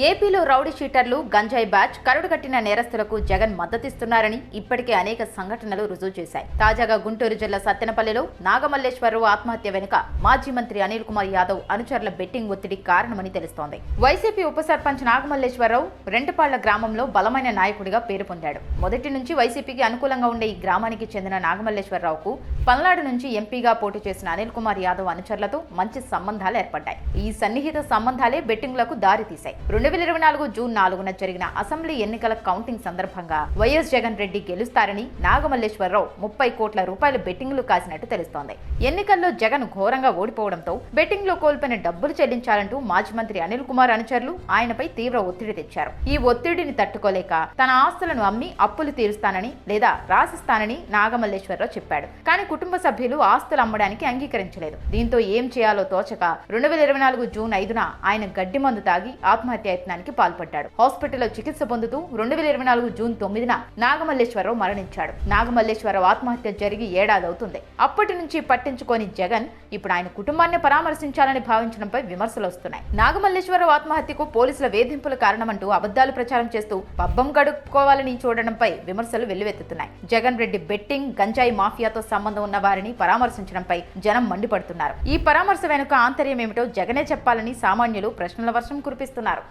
ఏపీలో రౌడీ షీటర్లు, గంజాయి బ్యాచ్, కరుడుగట్టిన నేరస్తులకు జగన్ మద్దతిస్తున్నారని ఇప్పటికే అనేక సంఘటనలు రుజువు చేశాయి. తాజాగా గుంటూరు జిల్లా సత్తెనపల్లిలో నాగమల్లేశ్వరరావు ఆత్మహత్య వెనుక మాజీ మంత్రి అనిల్ కుమార్ యాదవ్ అనుచరుల బెట్టింగ్ ఒత్తిడి కారణమని తెలుస్తోంది. వైసీపీ ఉప సర్పంచ్ నాగమల్లేశ్వరరావు రెంటపాళ్ల గ్రామంలో బలమైన నాయకుడిగా పేరు పొందాడు. మొదటి నుంచి వైసీపీకి అనుకూలంగా ఉండే ఈ గ్రామానికి చెందిన నాగమల్లేశ్వరరావుకు పల్నాడు నుంచి ఎంపీగా పోటీ చేసిన అనిల్ కుమార్ యాదవ్ అనుచరులతో మంచి సంబంధాలు ఏర్పడ్డాయి. ఈ సన్నిహిత సంబంధాలే బెట్టింగ్లకు దారితీశాయి. 2024 జూన్ 4న జరిగిన అసెంబ్లీ ఎన్నికల కౌంటింగ్ సందర్భంగా వైఎస్ జగన్ రెడ్డి గెలుస్తారని నాగమల్లేశ్వరరావు 30 కోట్ల రూపాయల బెట్టింగ్లు కాసినట్టు తెలుస్తోంది. ఎన్నికల్లో జగన్ ఘోరంగా ఓడిపోవడంతో బెట్టింగ్ లో కోల్పోయిన డబ్బులు చెల్లించాలంటూ మాజీ మంత్రి అనిల్ కుమార్ అనుచరులు ఆయనపై తీవ్ర ఒత్తిడి తెచ్చారు. ఈ ఒత్తిడిని తట్టుకోలేక తన ఆస్తులను అమ్మి అప్పులు తీరుస్తానని లేదా రాసిస్తానని నాగమల్లేశ్వరరావు చెప్పాడు. కానీ కుటుంబ సభ్యులు ఆస్తులు అమ్మడానికి అంగీకరించలేదు. దీంతో ఏం చేయాలో తోచక 2024 జూన్ 5న ఆయన గడ్డి మందు తాగి ఆత్మహత్య యత్నానికి పాల్పడ్డాడు. హాస్పిటల్లో చికిత్స పొందుతూ 2024 జూన్ 9న నాగమల్లేశ్వరరావు మరణించాడు. నాగమల్లేశ్వరరావు ఆత్మహత్య జరిగి ఏడాది అవుతుంది. అప్పటి నుంచి పట్టించుకోని జగన్ ఇప్పుడు ఆయన కుటుంబాన్ని పరామర్శించాలని భావించడంపై విమర్శలు వస్తున్నాయి. నాగమల్లేశ్వరరావు ఆత్మహత్యకు పోలీసుల వేధింపుల కారణమంటూ అబద్ధాలు ప్రచారం చేస్తూ పబ్బం గడుపుకోవాలని చూడడంపై విమర్శలు వెల్లువెత్తుతున్నాయి. జగన్ రెడ్డి బెట్టింగ్, గంజాయి మాఫియాతో సంబంధం ఉన్న వారిని పరామర్శించడంపై జనం మండిపడుతున్నారు. ఈ పరామర్శ వెనుక ఆంతర్యం ఏమిటో జగనే చెప్పాలని సామాన్యులు ప్రశ్నల వర్షం కురిపిస్తున్నారు.